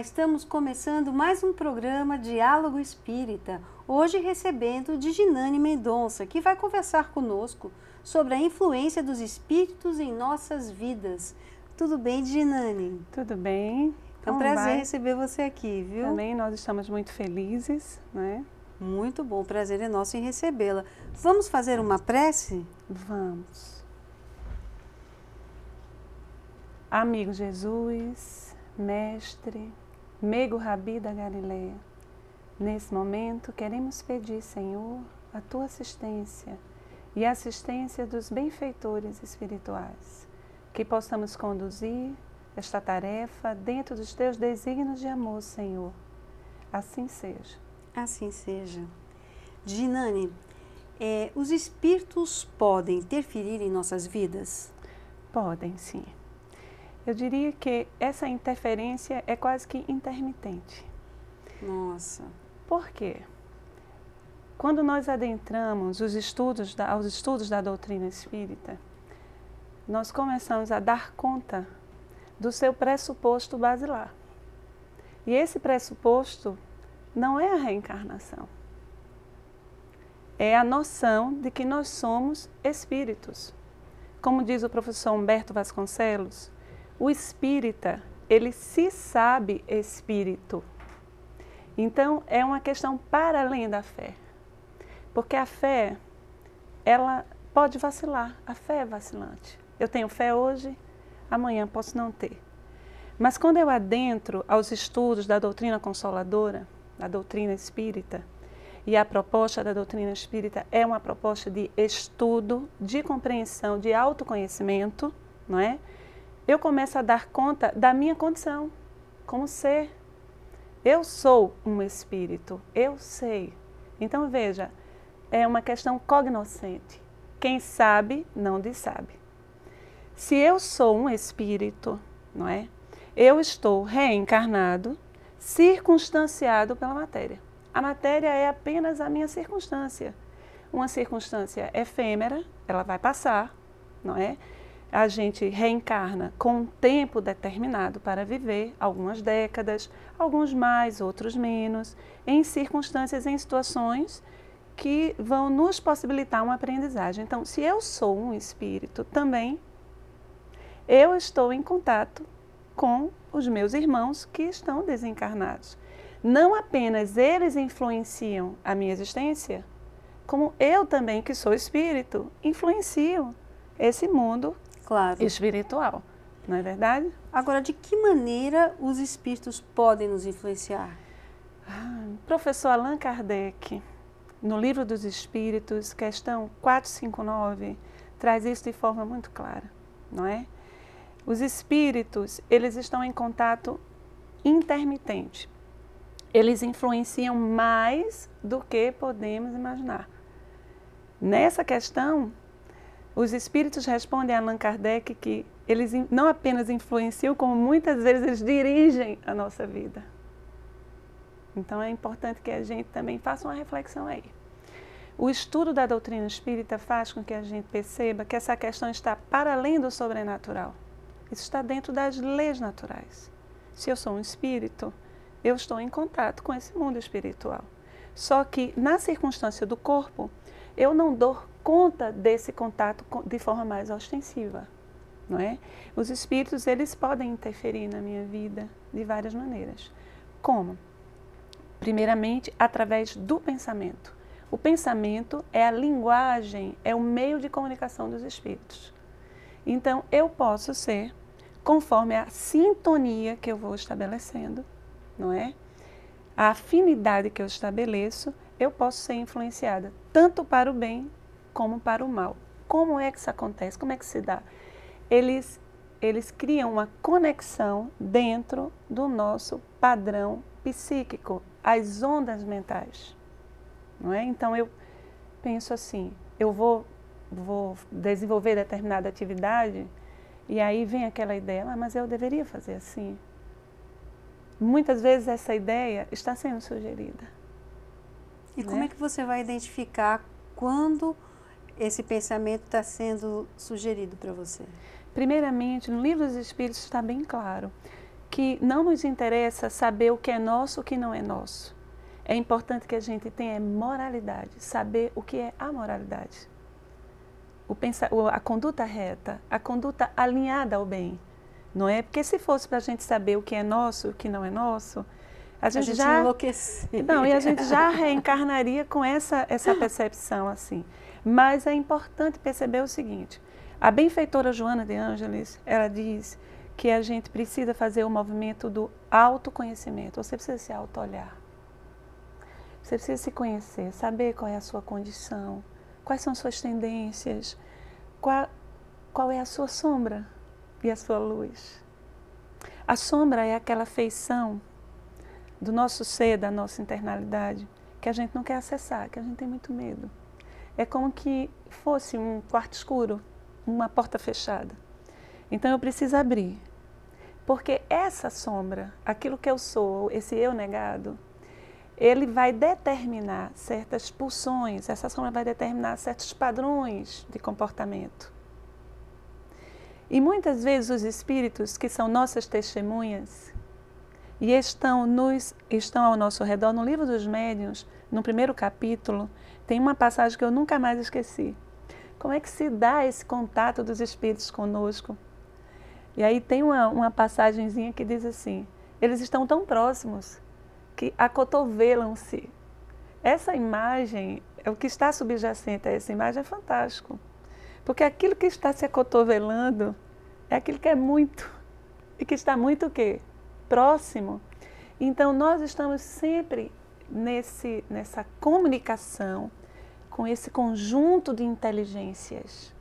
estamos começando mais um programa Diálogo Espírita, hoje recebendo Diginane Mendonça, que vai conversar conosco sobre a influência dos espíritos em nossas vidas. Tudo bem, Diginane? Tudo bem. É um prazer receber você aqui, viu? Também nós estamos muito felizes, né? Muito bom, o prazer é nosso em recebê-la. Vamos fazer uma prece? Vamos. Amigo Jesus, Mestre, Meigo Rabi da Galileia, nesse momento queremos pedir, Senhor, a Tua assistência e a assistência dos benfeitores espirituais, que possamos conduzir esta tarefa dentro dos Teus desígnios de amor, Senhor. Assim seja. Assim seja. Diginane, os espíritos podem interferir em nossas vidas? Podem, sim. Eu diria que essa interferência é quase que intermitente. Nossa. Por quê? Quando nós adentramos aos estudos da doutrina espírita, nós começamos a dar conta do seu pressuposto basilar. E esse pressuposto não é a reencarnação. É a noção de que nós somos espíritos. Como diz o professor Humberto Vasconcelos, o espírita, ele se sabe espírito. Então, é uma questão para além da fé. Porque a fé, ela pode vacilar. A fé é vacilante. Eu tenho fé hoje, amanhã posso não ter. Mas quando eu adentro aos estudos da doutrina consoladora, da doutrina espírita, e a proposta da doutrina espírita é uma proposta de estudo, de compreensão, de autoconhecimento, não é? Eu começo a dar conta da minha condição como ser. Eu sou um espírito, eu sei. Então veja, é uma questão cognoscente. Quem sabe, não dissabe. Se eu sou um espírito, não é? Eu estou reencarnado, circunstanciado pela matéria. A matéria é apenas a minha circunstância. Uma circunstância efêmera, ela vai passar, não é? A gente reencarna com um tempo determinado para viver, algumas décadas, alguns mais, outros menos, em circunstâncias, em situações que vão nos possibilitar uma aprendizagem. Então, se eu sou um espírito também, eu estou em contato com os meus irmãos que estão desencarnados. Não apenas eles influenciam a minha existência, como eu também, que sou espírito, influencio esse mundo espiritual. Não é verdade? Agora, de que maneira os espíritos podem nos influenciar? Professor Allan Kardec, no Livro dos Espíritos, questão 459, traz isso de forma muito clara, não é? Os espíritos, eles estão em contato intermitente. Eles influenciam mais do que podemos imaginar. Nessa questão, os espíritos respondem a Allan Kardec que eles não apenas influenciam, como muitas vezes eles dirigem a nossa vida. Então é importante que a gente também faça uma reflexão aí. O estudo da doutrina espírita faz com que a gente perceba que essa questão está para além do sobrenatural. Isso está dentro das leis naturais. Se eu sou um espírito, eu estou em contato com esse mundo espiritual. Só que na circunstância do corpo, eu não dou conta desse contato de forma mais ostensiva, não é? Os espíritos, eles podem interferir na minha vida de várias maneiras. Como? Primeiramente, através do pensamento. O pensamento é a linguagem, é o meio de comunicação dos espíritos. Então, eu posso ser, conforme a sintonia que eu vou estabelecendo, não é? A afinidade que eu estabeleço, eu posso ser influenciada tanto para o bem como para o mal. Como é que isso acontece? Como é que se dá? Eles criam uma conexão dentro do nosso padrão psíquico, as ondas mentais, não é? Então eu penso assim, eu vou desenvolver determinada atividade e aí vem aquela ideia, mas eu deveria fazer assim. Muitas vezes essa ideia está sendo sugerida. E como é que você vai identificar quando esse pensamento está sendo sugerido para você? Primeiramente, no Livro dos Espíritos está bem claro que não nos interessa saber o que é nosso e o que não é nosso. É importante que a gente tenha moralidade, saber o que é a moralidade. A conduta reta, a conduta alinhada ao bem. Não é? Porque se fosse para a gente saber o que é nosso e o que não é nosso, a gente já enlouquecer. Não, e a gente já reencarnaria com essa percepção assim. Mas é importante perceber o seguinte, a benfeitora Joana de Ângeles, ela diz que a gente precisa fazer o movimento do autoconhecimento. Você precisa se auto-olhar. Você precisa se conhecer, saber qual é a sua condição, quais são suas tendências, qual é a sua sombra e a sua luz. A sombra é aquela feição do nosso ser, da nossa internalidade, que a gente não quer acessar, que a gente tem muito medo. É como que fosse um quarto escuro, uma porta fechada. Então eu preciso abrir, porque essa sombra, aquilo que eu sou, esse eu negado, ele vai determinar certas pulsões, essa sombra vai determinar certos padrões de comportamento. E muitas vezes os espíritos, que são nossas testemunhas, e estão ao nosso redor, no Livro dos Médiuns, no primeiro capítulo, tem uma passagem que eu nunca mais esqueci. Como é que se dá esse contato dos espíritos conosco? E aí tem uma passagenzinha que diz assim, eles estão tão próximos que acotovelam-se. Essa imagem, o que está subjacente a essa imagem é fantástico. Porque aquilo que está se acotovelando é aquilo que é muito, e que está muito o quê? Próximo. Então nós estamos sempre nessa comunicação com esse conjunto de inteligências.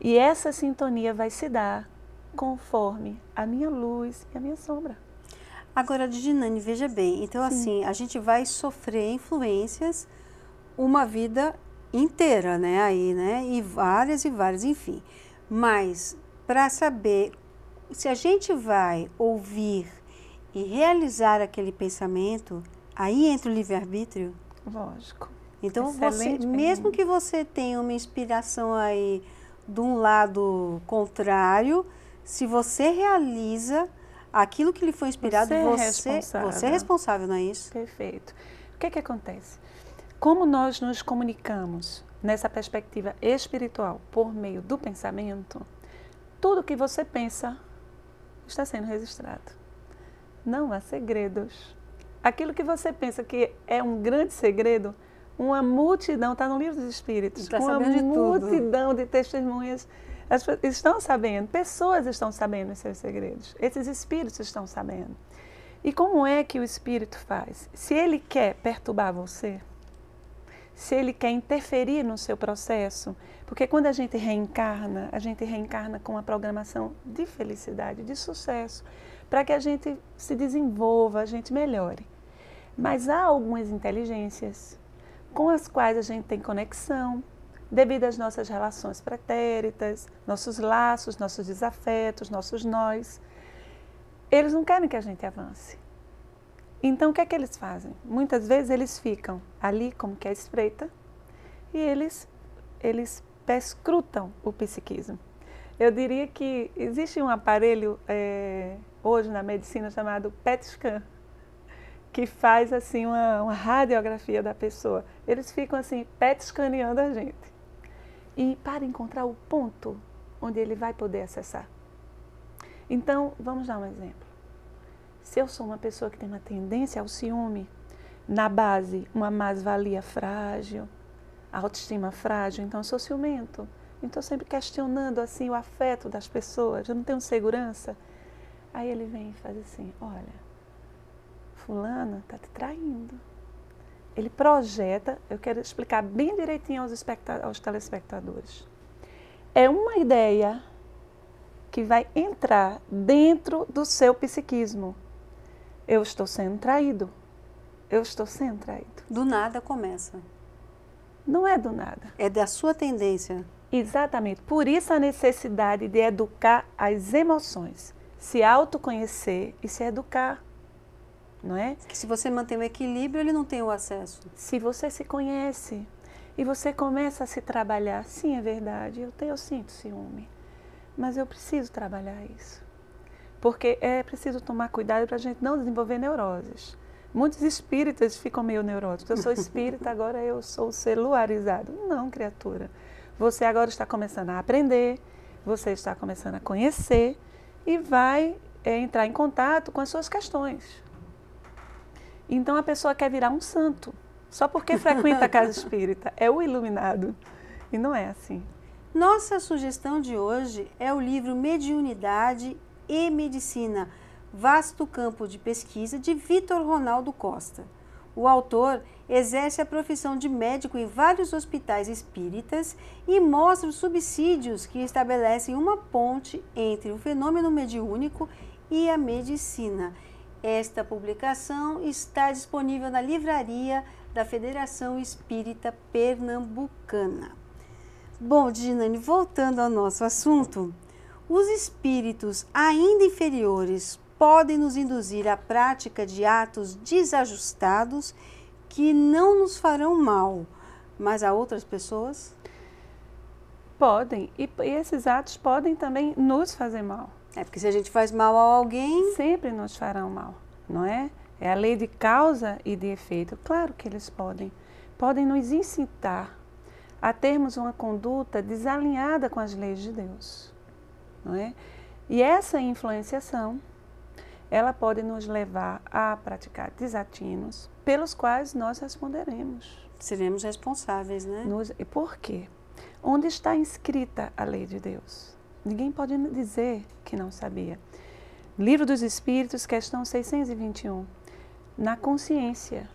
E essa sintonia vai se dar conforme a minha luz e a minha sombra. Agora, Didinane, veja bem, então assim, a gente vai sofrer influências uma vida inteira, né, aí, né, e várias, enfim. Mas, para saber se a gente vai ouvir e realizar aquele pensamento, aí entra o livre-arbítrio? Lógico. Então, mesmo que você tenha uma inspiração aí de um lado contrário, se você realiza aquilo que lhe foi inspirado, você é responsável, não é isso? Perfeito. O que acontece? Como nós nos comunicamos nessa perspectiva espiritual por meio do pensamento, tudo que você pensa está sendo registrado. Não há segredos. Aquilo que você pensa que é um grande segredo, uma multidão, está no Livro dos Espíritos, uma multidão de testemunhas estão sabendo, pessoas estão sabendo os seus segredos, esses espíritos estão sabendo. E como é que o espírito faz? Se ele quer perturbar você, se ele quer interferir no seu processo, porque quando a gente reencarna com uma programação de felicidade, de sucesso, para que a gente se desenvolva, a gente melhore. Mas há algumas inteligências com as quais a gente tem conexão, devido às nossas relações pretéritas, nossos laços, nossos desafetos, nossos nós. Eles não querem que a gente avance. Então, o que é que eles fazem? Muitas vezes eles ficam ali como que é espreita e eles perscrutam o psiquismo. Eu diria que existe um aparelho hoje na medicina chamado PET scan, que faz assim uma radiografia da pessoa. Eles ficam assim PET scaneando a gente. E para encontrar o ponto onde ele vai poder acessar. Então, vamos dar um exemplo. Se eu sou uma pessoa que tem uma tendência ao ciúme, na base, uma mais-valia frágil, a autoestima frágil, então eu sou ciumento. Então, sempre questionando assim o afeto das pessoas, eu não tenho segurança. Aí ele vem e faz assim, olha, fulana está te traindo. Ele projeta, eu quero explicar bem direitinho aos telespectadores. É uma ideia que vai entrar dentro do seu psiquismo. Eu estou sendo traído. Eu estou sendo traído. Do nada começa. Não é do nada. É da sua tendência. Exatamente. Por isso a necessidade de educar as emoções. Se autoconhecer e se educar. Não é? Que se você mantém o equilíbrio, ele não tem o acesso. Se você se conhece e você começa a se trabalhar, sim, é verdade, eu sinto ciúme, mas eu preciso trabalhar isso. porque é preciso tomar cuidado para a gente não desenvolver neuroses. Muitos espíritas ficam meio neuróticos. Eu sou espírita, agora eu sou celularizado. Não, criatura. Você agora está começando a aprender, você está começando a conhecer e vai entrar em contato com as suas questões. Então a pessoa quer virar um santo, só porque frequenta a casa espírita. É o iluminado. E não é assim. Nossa sugestão de hoje é o livro Mediunidade e Medicina, Vasto Campo de Pesquisa, de Vitor Ronaldo Costa. O autor exerce a profissão de médico em vários hospitais espíritas e mostra os subsídios que estabelecem uma ponte entre o fenômeno mediúnico e a medicina. Esta publicação está disponível na livraria da Federação Espírita Pernambucana. Bom, Ginane, voltando ao nosso assunto, os espíritos ainda inferiores podem nos induzir à prática de atos desajustados que não nos farão mal, mas a outras pessoas? Podem, e esses atos podem também nos fazer mal. É porque se a gente faz mal a alguém... Sempre nos farão mal, não é? É a lei de causa e de efeito. Claro que eles podem. Podem nos incitar a termos uma conduta desalinhada com as leis de Deus, não é? E essa influenciação, ela pode nos levar a praticar desatinos pelos quais nós responderemos. Seremos responsáveis, né? E por quê? Onde está inscrita a lei de Deus? Ninguém pode dizer que não sabia. Livro dos Espíritos, questão 621. Na consciência.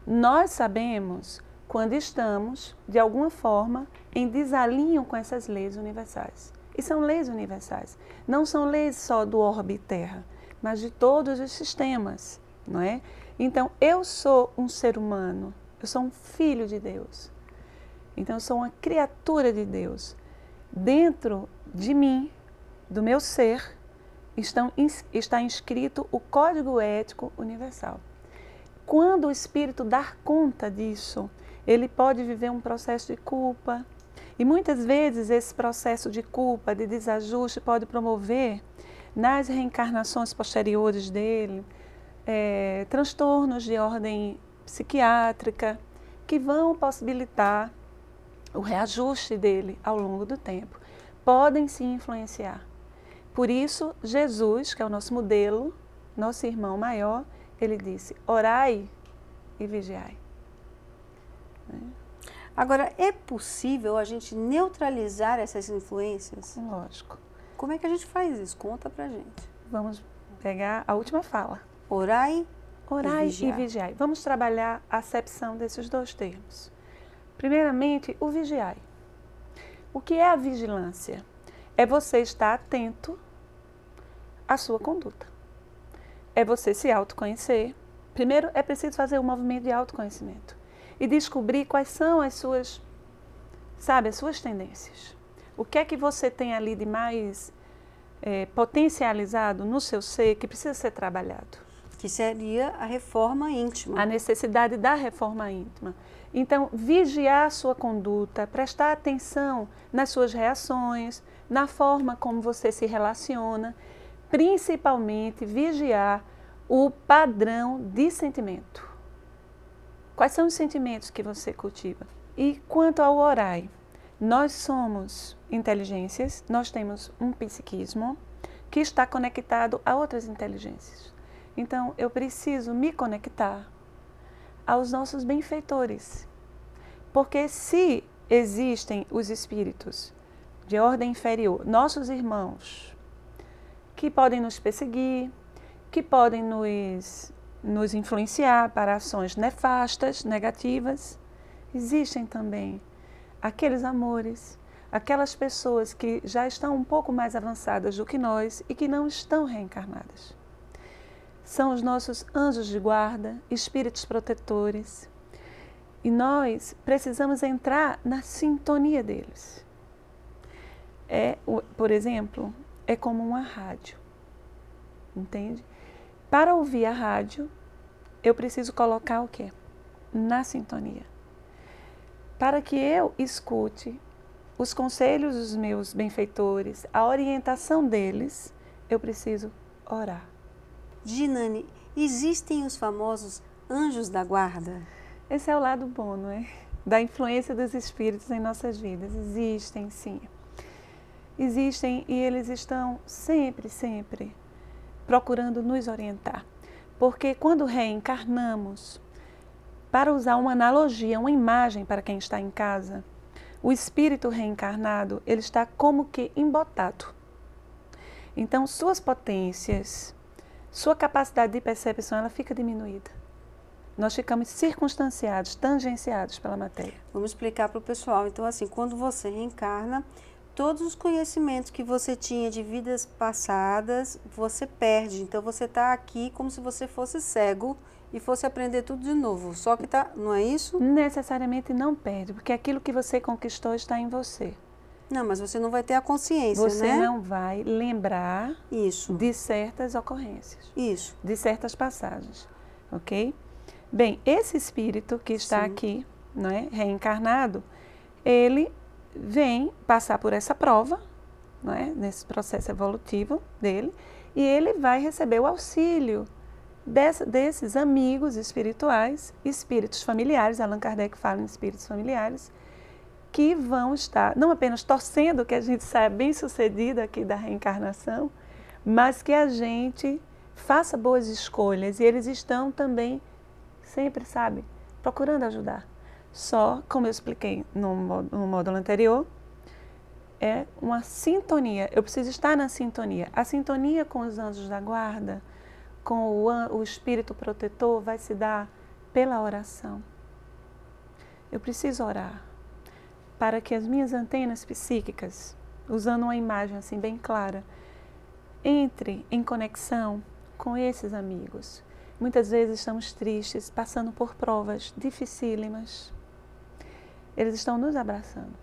Nós sabemos quando estamos, de alguma forma, em desalinho com essas leis universais. E são leis universais. Não são leis só do orbe Terra, mas de todos os sistemas, não é? Então, eu sou um ser humano, eu sou um filho de Deus. Então, eu sou uma criatura de Deus. Dentro de mim, do meu ser, está inscrito o Código Ético Universal. Quando o espírito dar conta disso, ele pode viver um processo de culpa. E muitas vezes esse processo de culpa, de desajuste, pode promover nas reencarnações posteriores dele, transtornos de ordem psiquiátrica que vão possibilitar o reajuste dele ao longo do tempo. Podem se influenciar. Por isso, Jesus, que é o nosso modelo, nosso irmão maior, ele disse, orai e vigiai. Agora, é possível a gente neutralizar essas influências? Lógico. Como é que a gente faz isso? Conta pra gente. Vamos pegar a última fala. Orai e vigiai. Vamos trabalhar a acepção desses dois termos. Primeiramente, o vigiai. O que é a vigilância? É você estar atento à sua conduta. É você se autoconhecer. Primeiro, é preciso fazer um movimento de autoconhecimento e descobrir quais são as suas, as suas tendências. O que é que você tem ali de mais potencializado no seu ser que precisa ser trabalhado? Que seria a reforma íntima. A necessidade da reforma íntima. Então, vigiar a sua conduta, prestar atenção nas suas reações, na forma como você se relaciona, principalmente vigiar o padrão de sentimento. Quais são os sentimentos que você cultiva? E quanto ao orai, nós somos inteligências, nós temos um psiquismo que está conectado a outras inteligências. Então, eu preciso me conectar aos nossos benfeitores. Porque se existem os espíritos de ordem inferior, nossos irmãos, que podem nos perseguir, que podem nos influenciar para ações nefastas, negativas, existem também aqueles amores, aquelas pessoas que já estão um pouco mais avançadas do que nós e que não estão reencarnadas. São os nossos anjos de guarda, espíritos protetores. E nós precisamos entrar na sintonia deles. Por exemplo, é como uma rádio, entende? Para ouvir a rádio, eu preciso colocar o quê? Na sintonia. Para que eu escute os conselhos dos meus benfeitores, a orientação deles, eu preciso orar. Ginane, existem os famosos anjos da guarda? Esse é o lado bom, não é? Da influência dos espíritos em nossas vidas. Existem, sim. Existem e eles estão sempre, sempre procurando nos orientar. Porque quando reencarnamos, para usar uma analogia, uma imagem para quem está em casa, o espírito reencarnado, ele está como que embotado. Então, suas potências, sua capacidade de percepção, ela fica diminuída. Nós ficamos circunstanciados, tangenciados pela matéria. Vamos explicar para o pessoal. Então, assim, quando você reencarna, todos os conhecimentos que você tinha de vidas passadas, você perde. Então, você está aqui como se você fosse cego e fosse aprender tudo de novo. Só que tá, não é isso? Necessariamente não perde, porque aquilo que você conquistou está em você. Não, mas você não vai ter a consciência, você né? Você não vai lembrar isso. De certas ocorrências. Isso. De certas passagens, ok? Bem, esse espírito que está Sim. aqui, não é, reencarnado, ele vem passar por essa prova, não é, nesse processo evolutivo dele, e ele vai receber o auxílio desses amigos espirituais, espíritos familiares, Allan Kardec fala em espíritos familiares, que vão estar não apenas torcendo que a gente saia bem sucedido aqui da reencarnação, mas que a gente faça boas escolhas, e eles estão também sempre, sabe, procurando ajudar. Só, como eu expliquei no módulo anterior, é uma sintonia. Eu preciso estar na sintonia. A sintonia com os anjos da guarda, com o espírito protetor, vai se dar pela oração. Eu preciso orar para que as minhas antenas psíquicas, usando uma imagem assim bem clara, entre em conexão com esses amigos. Muitas vezes estamos tristes, passando por provas dificílimas. Eles estão nos abraçando.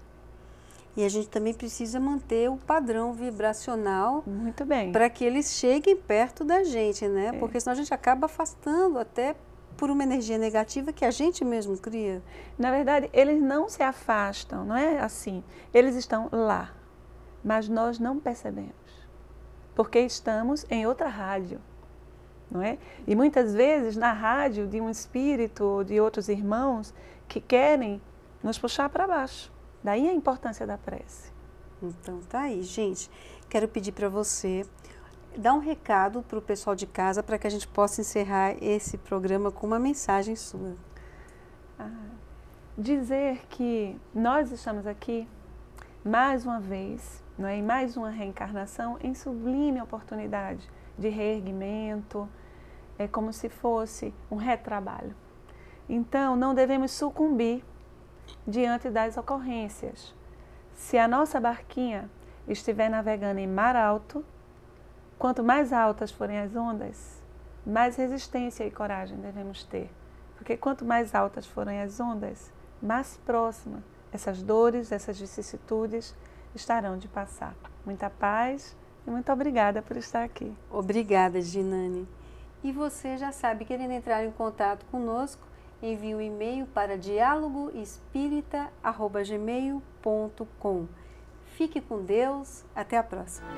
E a gente também precisa manter o padrão vibracional. Muito bem. Para que eles cheguem perto da gente, né? Porque senão a gente acaba afastando até por uma energia negativa que a gente mesmo cria. Na verdade, eles não se afastam, não é assim. Eles estão lá, mas nós não percebemos. Porque estamos em outra rádio. Não é? E muitas vezes na rádio de um espírito ou de outros irmãos que querem nos puxar para baixo. Daí a importância da prece. Então tá aí, gente. Quero pedir para você dar um recado para o pessoal de casa para que a gente possa encerrar esse programa com uma mensagem sua. Dizer que nós estamos aqui mais uma vez, não é? Em mais uma reencarnação em sublime oportunidade de reerguimento. É como se fosse um retrabalho. Então, não devemos sucumbir diante das ocorrências. Se a nossa barquinha estiver navegando em mar alto, quanto mais altas forem as ondas, mais resistência e coragem devemos ter. Porque quanto mais altas forem as ondas, mais próxima essas dores, essas vicissitudes estarão de passar. Muita paz e muito obrigada por estar aqui. Obrigada, Ginane. E você já sabe, querendo entrar em contato conosco, envie um e-mail para dialogoespírita@gmail.com. Fique com Deus, até a próxima.